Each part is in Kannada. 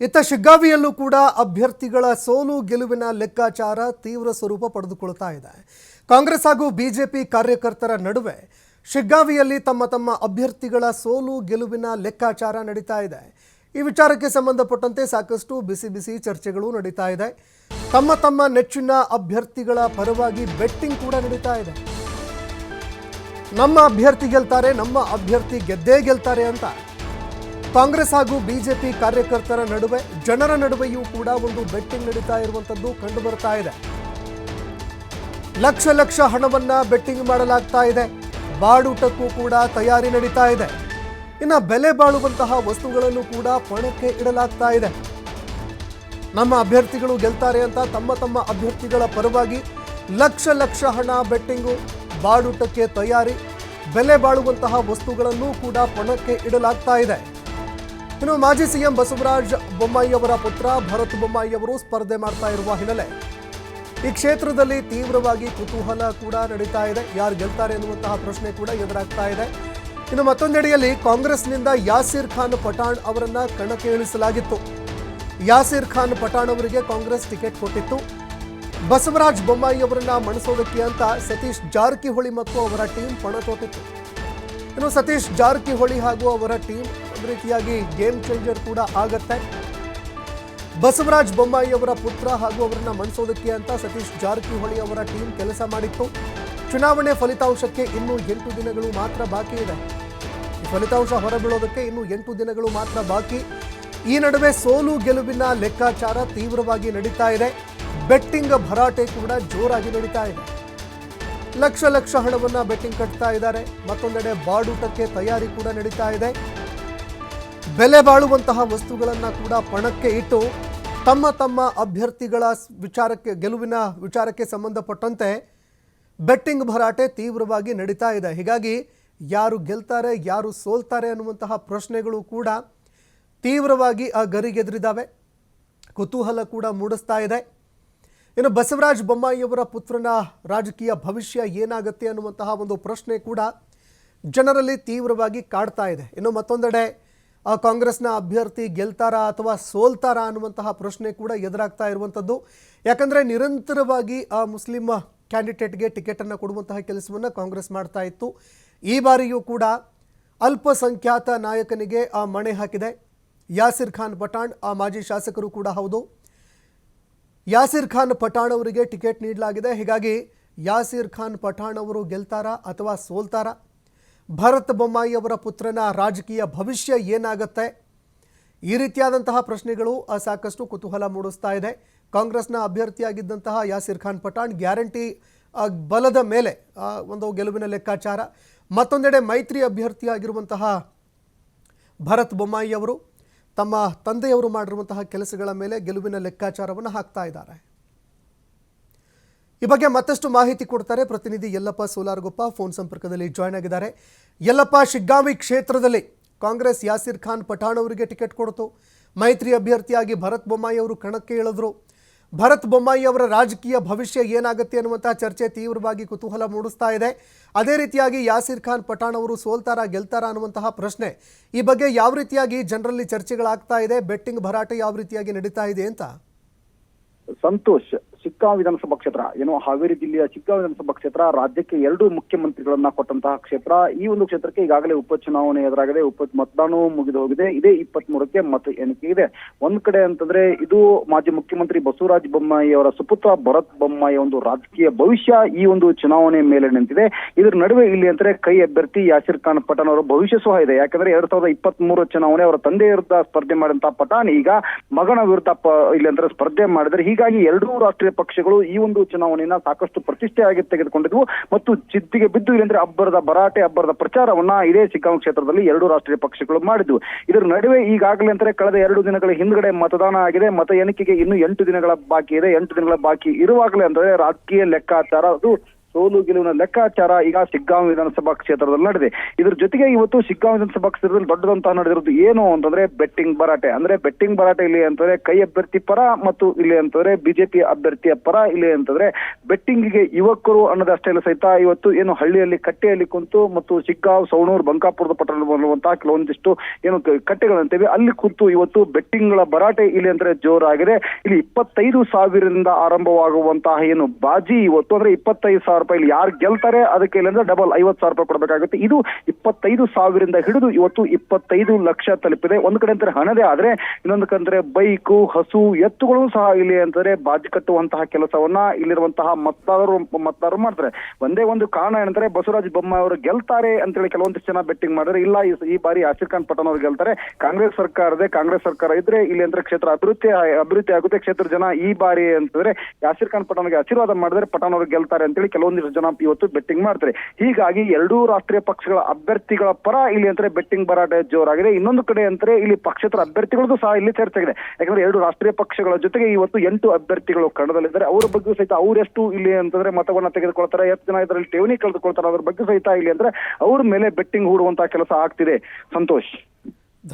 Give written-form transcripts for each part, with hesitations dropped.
ಇತ್ತ ಶಿಗ್ಗಾವಿಯಲ್ಲೂ ಕೂಡ ಅಭ್ಯರ್ಥಿಗಳ ಸೋಲು ಗೆಲುವಿನ ಲೆಕ್ಕಾಚಾರ ತೀವ್ರ ಸ್ವರೂಪ ಪಡೆದುಕೊಳ್ಳುತ್ತಾ ಇದೆ. ಕಾಂಗ್ರೆಸ್ ಹಾಗೂ ಬಿಜೆಪಿ ಕಾರ್ಯಕರ್ತರ ನಡುವೆ ಶಿಗ್ಗಾವಿಯಲ್ಲಿ ತಮ್ಮ ಅಭ್ಯರ್ಥಿಗಳ ಸೋಲು ಗೆಲುವಿನ ಲೆಕ್ಕಾಚಾರ ನಡೀತಾ ಇದೆ. ಈ ವಿಚಾರಕ್ಕೆ ಸಂಬಂಧಪಟ್ಟಂತೆ ಸಾಕಷ್ಟು ಬಿಸಿ ಚರ್ಚೆಗಳು ನಡೀತಾ ಇದೆ. ತಮ್ಮ ನೆಚ್ಚಿನ ಅಭ್ಯರ್ಥಿಗಳ ಪರವಾಗಿ ಬೆಟ್ಟಿಂಗ್ ಕೂಡ ನಡೀತಾ ಇದೆ. ನಮ್ಮ ಅಭ್ಯರ್ಥಿ ಗೆಲ್ತಾರೆ, ನಮ್ಮ ಅಭ್ಯರ್ಥಿ ಗೆದ್ದೇ ಗೆಲ್ತಾರೆ ಅಂತ ಕಾಂಗ್ರೆಸ್ ಹಾಗೂ ಬಿಜೆಪಿ ಕಾರ್ಯಕರ್ತರ ನಡುವೆ, ಜನರ ನಡುವೆಯೂ ಕೂಡ ಒಂದು ಬೆಟ್ಟಿಂಗ್ ನಡೀತಾ ಇರುವಂತದ್ದು ಕಂಡು ಬರ್ತಾ ಇದೆ. ಲಕ್ಷ ಹಣವನ್ನ ಬೆಟ್ಟಿಂಗ್ ಮಾಡಲಾಗ್ತಾ ಇದೆ. ಬಾಡೂಟಕ್ಕೂ ಕೂಡ ತಯಾರಿ ನಡೀತಾ ಇದೆ. ಇನ್ನು ಬೆಲೆ ಬಾಳುವಂತಹ ವಸ್ತುಗಳನ್ನು ಕೂಡ ಪಣಕ್ಕೆ ಇಡಲಾಗ್ತಾ ಇದೆ. ನಮ್ಮ ಅಭ್ಯರ್ಥಿಗಳು ಗೆಲ್ತಾರೆ ಅಂತ ತಮ್ಮ ಅಭ್ಯರ್ಥಿಗಳ ಪರವಾಗಿ ಲಕ್ಷ ಹಣ ಬೆಟ್ಟಿಂಗು, ಬಾಡೂಟಕ್ಕೆ ತಯಾರಿ, ಬೆಲೆ ಬಾಳುವಂತಹ ವಸ್ತುಗಳನ್ನು ಕೂಡ ಪಣಕ್ಕೆ ಇಡಲಾಗ್ತಾ ಇದೆ. ಇನ್ನು ಮಾಜಿ ಸಿಎಂ ಬಸವರಾಜ ಬೊಮ್ಮಾಯಿ ಅವರ ಪುತ್ರ ಭರತ್ ಬೊಮ್ಮಾಯಿ ಅವರು ಸ್ಪರ್ಧೆ ಮಾಡ್ತಾ ಇರುವ ಹಿನ್ನೆಲೆ ಈ ಕ್ಷೇತ್ರದಲ್ಲಿ ತೀವ್ರವಾಗಿ ಕುತೂಹಲ ಕೂಡ ನಡೀತಾ ಇದೆ. ಯಾರು ಗೆಲ್ತಾರೆ ಎನ್ನುವಂತಹ ಪ್ರಶ್ನೆ ಕೂಡ ಎದುರಾಗ್ತಾ ಇದೆ. ಇನ್ನು ಮತ್ತೊಂದೆಡೆಯಲ್ಲಿ ಕಾಂಗ್ರೆಸ್ನಿಂದ ಯಾಸೀರ್ ಖಾನ್ ಪಠಾಣ್ ಅವರನ್ನ ಕಣಕ್ಕೆ ಇಳಿಸಲಾಗಿತ್ತು. ಯಾಸೀರ್ ಖಾನ್ ಪಠಾಣ್ ಅವರಿಗೆ ಕಾಂಗ್ರೆಸ್ ಟಿಕೆಟ್ ಕೊಟ್ಟಿತ್ತು. ಬಸವರಾಜ ಬೊಮ್ಮಾಯಿ ಅವರನ್ನ ಮಣಿಸೋದಕ್ಕೆ ಅಂತ ಸತೀಶ್ ಜಾರಕಿಹೊಳಿ ಮತ್ತು ಅವರ ಟೀಮ್ ಪಣ ತೊಟ್ಟಿತ್ತು. ಇನ್ನು ಸತೀಶ್ ಜಾರಕಿಹೊಳಿ ಹಾಗೂ ಅವರ ಟೀಮ್ ಒಂದು ರೀತಿಯಾಗಿ ಗೇಮ್ ಚೇಂಜರ್ ಕೂಡ ಆಗತ್ತೆ. ಬಸವರಾಜ ಬೊಮ್ಮಾಯಿ ಅವರ ಪುತ್ರ ಹಾಗೂ ಅವರನ್ನ ಮಣಿಸೋದಕ್ಕೆ ಅಂತ ಸತೀಶ್ ಜಾರಕಿಹೊಳಿ ಅವರ ಟೀಮ್ ಕೆಲಸ ಮಾಡಿತ್ತು. ಚುನಾವಣೆ ಫಲಿತಾಂಶಕ್ಕೆ ಇನ್ನೂ 8 ದಿನಗಳು ಮಾತ್ರ ಬಾಕಿ ಇದೆ. ಈ ಫಲಿತಾಂಶ ಹೊರಬೀಳೋದಕ್ಕೆ ಇನ್ನೂ 8 ದಿನಗಳು ಮಾತ್ರ ಬಾಕಿ. ಈ ನಡುವೆ ಸೋಲು ಗೆಲುವಿನ ಲೆಕ್ಕಾಚಾರ ತೀವ್ರವಾಗಿ ನಡೀತಾ ಇದೆ. ಬೆಟ್ಟಿಂಗ್ ಭರಾಟೆ ಕೂಡ ಜೋರಾಗಿ ನಡೀತಾ ಇದೆ. ಲಕ್ಷ ಹಣವನ್ನ ಬೆಟ್ಟಿಂಗ್ ಕಟ್ತಾ ಇದ್ದಾರೆ. ಮತ್ತೊಂದೆಡೆ ಬಾಡೂಟಕ್ಕೆ ತಯಾರಿ ಕೂಡ ನಡೀತಾ ಇದೆ. ಬೆಲೆ ಬಾಳುವಂತಹ ವಸ್ತುಗಳನ್ನ ಕೂಡ ಪಣಕ್ಕೆ ಇಟ್ಟು ತಮ್ಮ ಅಭ್ಯರ್ಥಿಗಳ ಗೆಲುವಿನ ವಿಚಾರಕ್ಕೆ ಸಂಬಂಧಪಟ್ಟಂತೆ ಬೆಟ್ಟಿಂಗ್ ಭರಾಟೆ ತೀವ್ರವಾಗಿ ನಡೀತಾ ಇದೆ. ಹೀಗಾಗಿ ಯಾರು ಗೆಲ್ತಾರೆ, ಯಾರು ಸೋಲ್ತಾರೆ ಅನ್ನುವಂತಹ ಪ್ರಶ್ನೆಗಳು ಕೂಡ ತೀವ್ರವಾಗಿ ಗರಿಗೆದರಿದ್ದಾವೆ. ಕುತೂಹಲ ಕೂಡ ಮೂಡಿಸ್ತಾ ಇದೆ. ಇನ್ನು ಬಸವರಾಜ ಬೊಮ್ಮಾಯಿಯವರ ಪುತ್ರನ ರಾಜಕೀಯ ಭವಿಷ್ಯ ಏನಾಗುತ್ತೆ ಅನ್ನುವಂತಹ ಒಂದು ಪ್ರಶ್ನೆ ಕೂಡ ಜನರಲ್ಲಿ ತೀವ್ರವಾಗಿ ಕಾಡ್ತಾ ಇದೆ. ಇನ್ನು ಮತ್ತೊಂದೆಡೆ ಕಾಂಗ್ರೆಸ್ನ ಅಭ್ಯರ್ಥಿ ಗೆಲ್ತಾರಾ ಅಥವಾ ಸೋಲ್ತಾರಾ ಅನ್ನುವಂತಹ ಪ್ರಶ್ನೆ ಕೂಡ ಎದುರಾಗ್ತಾ ಇರುವಂಥದ್ದು. ಯಾಕಂದರೆ ನಿರಂತರವಾಗಿ ಮುಸ್ಲಿಂ ಕ್ಯಾಂಡಿಡೇಟ್ಗೆ ಟಿಕೆಟನ್ನು ಕೊಡುವಂತಹ ಕೆಲಸವನ್ನು ಕಾಂಗ್ರೆಸ್ ಮಾಡ್ತಾ ಇತ್ತು. ಈ ಬಾರಿಯೂ ಕೂಡ ಅಲ್ಪಸಂಖ್ಯಾತ ನಾಯಕನಿಗೆ ಮಣೆ ಹಾಕಿದೆ. ಯಾಸೀರ್ ಖಾನ್ ಪಠಾಣ್ ಮಾಜಿ ಶಾಸಕರು ಕೂಡ ಹೌದು. ಯಾಸೀರ್ ಖಾನ್ ಪಠಾಣ್ ಅವರಿಗೆ ಟಿಕೆಟ್ ನೀಡಲಾಗಿದೆ. ಹೀಗಾಗಿ ಯಾಸೀರ್ ಖಾನ್ ಪಠಾಣ್ ಅವರು ಗೆಲ್ತಾರಾ ಅಥವಾ ಸೋಲ್ತಾರಾ? ಭರತ್ ಬೊಮ್ಮಾಯಿ ಅವರ ಪುತ್ರನ ರಾಜಕೀಯ ಭವಿಷ್ಯ ಏನಾಗುತ್ತೆ? ಈ ರೀತಿಯಾದಂತಹ ಪ್ರಶ್ನೆಗಳು ಸಾಕಷ್ಟು ಕುತೂಹಲ ಮೂಡಿಸ್ತಾ ಇದೆ. ಕಾಂಗ್ರೆಸ್ನ ಅಭ್ಯರ್ಥಿಯಾಗಿದ್ದಂತಹ ಯಾಸೀರ್ ಖಾನ್ ಪಠಾಣ್ ಗ್ಯಾರಂಟಿ ಬಲದ ಮೇಲೆ ಒಂದು ಗೆಲುವಿನ ಲೆಕ್ಕಾಚಾರ. ಮತ್ತೊಂದೆಡೆ ಮೈತ್ರಿ ಅಭ್ಯರ್ಥಿಯಾಗಿರುವಂತಹ ಭರತ್ ಬೊಮ್ಮಾಯಿ ಅವರು ತಮ್ಮ ತಂದೆಯವರು ಮಾಡಿರುವಂತಹ ಕೆಲಸಗಳ ಮೇಲೆ ಗೆಲುವಿನ ಲೆಕ್ಕಾಚಾರವನ್ನು ಹಾಕ್ತಾ ಇದ್ದಾರೆ. ಈ ಬಗ್ಗೆ ಮತ್ತಷ್ಟು ಮಾಹಿತಿ ಕೊಡ್ತಾರೆ ಪ್ರತಿನಿಧಿ ಯಲ್ಲಪ್ಪ ಸೋಲಾರಗೊಪ್ಪ. ಫೋನ್ ಸಂಪರ್ಕದಲ್ಲಿ ಜಾಯ್ನ್ ಆಗಿದ್ದಾರೆ. ಯಲ್ಲಪ್ಪ, ಶಿಗ್ಗಾವಿ ಕ್ಷೇತ್ರದಲ್ಲಿ ಕಾಂಗ್ರೆಸ್ ಯಾಸೀರ್ ಖಾನ್ ಪಠಾಣ್ ಅವರಿಗೆ ಟಿಕೆಟ್ ಕೊಡ್ತು. ಮೈತ್ರಿ ಅಭ್ಯರ್ಥಿಯಾಗಿ ಭರತ್ ಬೊಮ್ಮಾಯಿ ಅವರು ಕಣಕ್ಕೆ ಇಳಿದ್ರು. ಭರತ್ ಬೊಮ್ಮಾಯಿ ಅವರ ರಾಜಕೀಯ ಭವಿಷ್ಯ ಏನಾಗುತ್ತೆ ಅನ್ನುವಂತಹ ಚರ್ಚೆ ತೀವ್ರವಾಗಿ ಕುತೂಹಲ ಮೂಡಿಸ್ತಾ ಇದೆ. ಅದೇ ರೀತಿಯಾಗಿ ಯಾಸೀರ್ ಖಾನ್ ಪಠಾಣ್ ಅವರು ಸೋಲ್ತಾರಾ ಗೆಲ್ತಾರಾ ಅನ್ನುವಂತಹ ಪ್ರಶ್ನೆ, ಈ ಬಗ್ಗೆ ಯಾವ ರೀತಿಯಾಗಿ ಜನರಲ್ಲಿ ಚರ್ಚೆಗಳಾಗ್ತಾ ಇದೆ, ಬೆಟ್ಟಿಂಗ್ ಭರಾಟೆ ಯಾವ ರೀತಿಯಾಗಿ ನಡೀತಾ ಇದೆ ಅಂತ? ಸಂತೋಷ್, ಶಿಗ್ಗಾಂವಿ ವಿಧಾನಸಭಾ ಕ್ಷೇತ್ರ ಹಾವೇರಿ ಜಿಲ್ಲೆಯ ಶಿಗ್ಗಾಂವಿ ವಿಧಾನಸಭಾ ಕ್ಷೇತ್ರ ರಾಜ್ಯಕ್ಕೆ 2 ಮುಖ್ಯಮಂತ್ರಿಗಳನ್ನ ಕೊಟ್ಟಂತಹ ಕ್ಷೇತ್ರ. ಈ ಒಂದು ಕ್ಷೇತ್ರಕ್ಕೆ ಈಗಾಗಲೇ ಉಪಚುನಾವಣೆ ಎದುರಾಗಿದೆ. ಮತದಾನವೂ ಮುಗಿದು ಹೋಗಿದೆ. ಇದೇ 23ಕ್ಕೆ ಮತ ಎಣಿಕೆ ಇದೆ. ಒಂದ್ ಕಡೆ ಅಂತಂದ್ರೆ ಇದು ಮಾಜಿ ಮುಖ್ಯಮಂತ್ರಿ ಬಸವರಾಜ ಬೊಮ್ಮಾಯಿ ಅವರ ಸುಪುತ್ರ ಭರತ್ ಬೊಮ್ಮಾಯಿ ಒಂದು ರಾಜಕೀಯ ಭವಿಷ್ಯ ಈ ಒಂದು ಚುನಾವಣೆ ಮೇಲೆ ನಿಂತಿದೆ. ಇದರ ನಡುವೆ ಇಲ್ಲಿ ಅಂದ್ರೆ ಕೈ ಅಭ್ಯರ್ಥಿ ಯಾಸೀರ್ ಖಾನ್ ಪಠಾಣ್ ಅವರ ಭವಿಷ್ಯ ಸಹ ಇದೆ. ಯಾಕಂದ್ರೆ 2023 ಚುನಾವಣೆ ಅವರ ತಂದೆ ವಿರುದ್ಧ ಸ್ಪರ್ಧೆ ಮಾಡಿದಂತಹ ಪಠಾಣ್ ಈಗ ಮಗನ ವಿರುದ್ಧ ಇಲ್ಲಿ ಅಂದ್ರೆ ಸ್ಪರ್ಧೆ ಮಾಡಿದರೆ. ಹೀಗಾಗಿ 2 ರಾಷ್ಟ್ರೀಯ ಪಕ್ಷಗಳು ಈ ಒಂದು ಚುನಾವಣೆಯನ್ನ ಸಾಕಷ್ಟು ಪ್ರತಿಷ್ಠೆಯಾಗಿ ತೆಗೆದುಕೊಂಡಿದ್ವು ಮತ್ತು ಚಿದ್ದಿಗೆ ಬಿದ್ದು ಇಲ್ಲಂದ್ರೆ ಅಬ್ಬರದ ಪ್ರಚಾರವನ್ನ ಇದೇ ಶಿಗ್ಗಾಂವಿ ಕ್ಷೇತ್ರದಲ್ಲಿ 2 ರಾಷ್ಟ್ರೀಯ ಪಕ್ಷಗಳು ಮಾಡಿದ್ವು. ಇದರ ನಡುವೆ ಈಗಾಗಲೇ ಅಂದ್ರೆ ಕಳೆದ 2 ದಿನಗಳ ಹಿಂದ್ಗಡೆ ಮತದಾನ ಆಗಿದೆ. ಮತ ಎಣಿಕೆಗೆ ಇನ್ನು 8 ದಿನಗಳ ಬಾಕಿ ಇದೆ. 8 ದಿನಗಳ ಬಾಕಿ ಇರುವಾಗಲೇ ಅಂದ್ರೆ ರಾಜಕೀಯ ಲೆಕ್ಕಾಚಾರ ಅದು ಸೋಲು ಗೆಲುವಿನ ಲೆಕ್ಕಾಚಾರ ಈಗ ಶಿಗ್ಗಾಂವ್ ವಿಧಾನಸಭಾ ಕ್ಷೇತ್ರದಲ್ಲಿ ನಡೆದಿದೆ. ಇದ್ರ ಜೊತೆಗೆ ಇವತ್ತು ಶಿಗ್ಗಾಂವ್ ವಿಧಾನಸಭಾ ಕ್ಷೇತ್ರದಲ್ಲಿ ದೊಡ್ಡದಂತ ನಡೆದಿರೋದು ಏನು ಅಂತಂದ್ರೆ ಬೆಟ್ಟಿಂಗ್ ಭರಾಟೆ. ಅಂದ್ರೆ ಬೆಟ್ಟಿಂಗ್ ಭರಾಟೆ ಇಲ್ಲಿ ಅಂತಂದ್ರೆ ಕೈ ಅಭ್ಯರ್ಥಿ ಪರ ಮತ್ತು ಇಲ್ಲಿ ಅಂತಂದ್ರೆ ಬಿಜೆಪಿ ಅಭ್ಯರ್ಥಿಯ ಪರ ಇಲ್ಲಿ ಅಂತಂದ್ರೆ ಬೆಟ್ಟಿಂಗಿಗೆ ಯುವಕರು ಅನ್ನೋದಷ್ಟೇ ಇಲ್ಲ ಸಹಿತ ಇವತ್ತು ಏನು ಹಳ್ಳಿಯಲ್ಲಿ ಕಟ್ಟೆಯಲ್ಲಿ ಕುಂತು ಮತ್ತು ಶಿಗ್ಗಾಂವ್, ಸವಣೂರು, ಬಂಕಾಪುರದ ಪಟ್ಟಣ ಬರುವಂತಹ ಕೆಲವೊಂದಿಷ್ಟು ಏನು ಕಟ್ಟೆಗಳಂತೇವೆ ಅಲ್ಲಿ ಕುಂತು ಇವತ್ತು ಬೆಟ್ಟಿಂಗ್ ಗಳ ಭರಾಟೆ ಇಲ್ಲಿ ಅಂದ್ರೆ ಜೋರಾಗಿದೆ. ಇಲ್ಲಿ 25,000ರಿಂದ ಆರಂಭವಾಗುವಂತಹ ಏನು ಬಾಜಿ ಇವತ್ತು ಅಂದ್ರೆ 25,000 ರೂಪಾಯಿ ಇಲ್ಲಿ ಯಾರು ಗೆಲ್ತಾರೆ ಅದಕ್ಕೆ ಇಲ್ಲಿಂದ ಡಬಲ್ 50,000 ರೂಪಾಯಿ ಕೊಡಬೇಕಾಗುತ್ತೆ. ಇದು 25,000ರಿಂದ ಹಿಡಿದು ಇವತ್ತು 25 ಲಕ್ಷ ತಲುಪಿದೆ. ಒಂದು ಕಡೆ ಅಂತಾರೆ ಹಣದೇ ಆದ್ರೆ ಇನ್ನೊಂದು ಕಂದ್ರೆ ಬೈಕು, ಹಸು, ಎತ್ತುಗಳು ಸಹ ಇಲ್ಲಿ ಅಂತಾರೆ ಬಾಜಿ ಕಟ್ಟುವಂತಹ ಕೆಲಸವನ್ನ ಇಲ್ಲಿರುವಂತಹ ಮತದಾರರು ಮಾಡ್ತಾರೆ. ಒಂದೇ ಒಂದು ಕಾರಣ ಏನಂದ್ರೆ ಬಸವರಾಜ ಬೊಮ್ಮಾಯಿ ಅವರು ಗೆಲ್ತಾರೆ ಅಂತೇಳಿ ಕೆಲವೊಂದಿಷ್ಟು ಜನ ಬೆಟ್ಟಿಂಗ್ ಮಾಡಿದ್ರೆ ಇಲ್ಲ ಈ ಬಾರಿ ಯಾಸಿರ್ ಖಾನ್ ಪಠಾಣ್ ಅವರು ಗೆಲ್ತಾರೆ, ಕಾಂಗ್ರೆಸ್ ಸರ್ಕಾರ ಇದ್ರೆ ಇಲ್ಲಿ ಅಂದ್ರೆ ಕ್ಷೇತ್ರ ಅಭಿವೃದ್ಧಿ ಆಗುತ್ತೆ, ಕ್ಷೇತ್ರ ಜನ ಈ ಬಾರಿ ಅಂತಂದ್ರೆ ಯಾಸಿರ್ ಖಾನ್ ಪಠಾಣ್ಗೆ ಆಶೀರ್ವಾದ ಮಾಡಿದ್ರೆ ಪಠಾಣ್ ಅವರು ಗೆಲ್ತಾರೆ ಅಂತೇಳಿ ಕೆಲವೊಂದಿಷ್ಟು ಜನ ಇವತ್ತು ಬೆಟ್ಟಿಂಗ್ ಮಾಡ್ತಾರೆ. ಹೀಗಾಗಿ ಎರಡೂ ರಾಷ್ಟ್ರೀಯ ಪಕ್ಷಗಳ ಅಭ್ಯರ್ಥಿಗಳ ಪರ ಇಲ್ಲಿ ಅಂತಾರೆ ಬೆಟ್ಟಿಂಗ್ ಭರಾಟೆ ಜೋರಾಗಿದೆ. ಇನ್ನೊಂದು ಕಡೆ ಅಂತಾರೆ ಇಲ್ಲಿ ಪಕ್ಷೇತರ ಅಭ್ಯರ್ಥಿಗಳದ್ದು ಸಹ ಇಲ್ಲಿ ಚರ್ಚೆ ಆಗಿದೆ. ಯಾಕಂದ್ರೆ ಎರಡು ರಾಷ್ಟ್ರೀಯ ಪಕ್ಷಗಳ ಜೊತೆಗೆ ಇವತ್ತು 8 ಅಭ್ಯರ್ಥಿಗಳು ಕಣದಲ್ಲಿದ್ದಾರೆ. ಅವರ ಬಗ್ಗೆ ಸಹಿತ ಅವರೆಷ್ಟು ಇಲ್ಲಿ ಅಂತಂದ್ರೆ ಮತವನ್ನ ತೆಗೆದುಕೊಳ್ತಾರೆ, ಎಷ್ಟು ಜನ ಇದರಲ್ಲಿ ಠೇವಣಿ ಕಳೆದುಕೊಳ್ತಾರೆ, ಅದ್ರ ಬಗ್ಗೆ ಸಹಿತ ಇಲ್ಲಿ ಅಂದ್ರೆ ಅವ್ರ ಮೇಲೆ ಬೆಟ್ಟಿಂಗ್ ಹೂಡುವಂತಹ ಕೆಲಸ ಆಗ್ತಿದೆ. ಸಂತೋಷ್,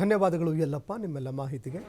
ಧನ್ಯವಾದಗಳು ಯಲ್ಲಪ್ಪ ನಿಮ್ಮೆಲ್ಲ ಮಾಹಿತಿಗೆ.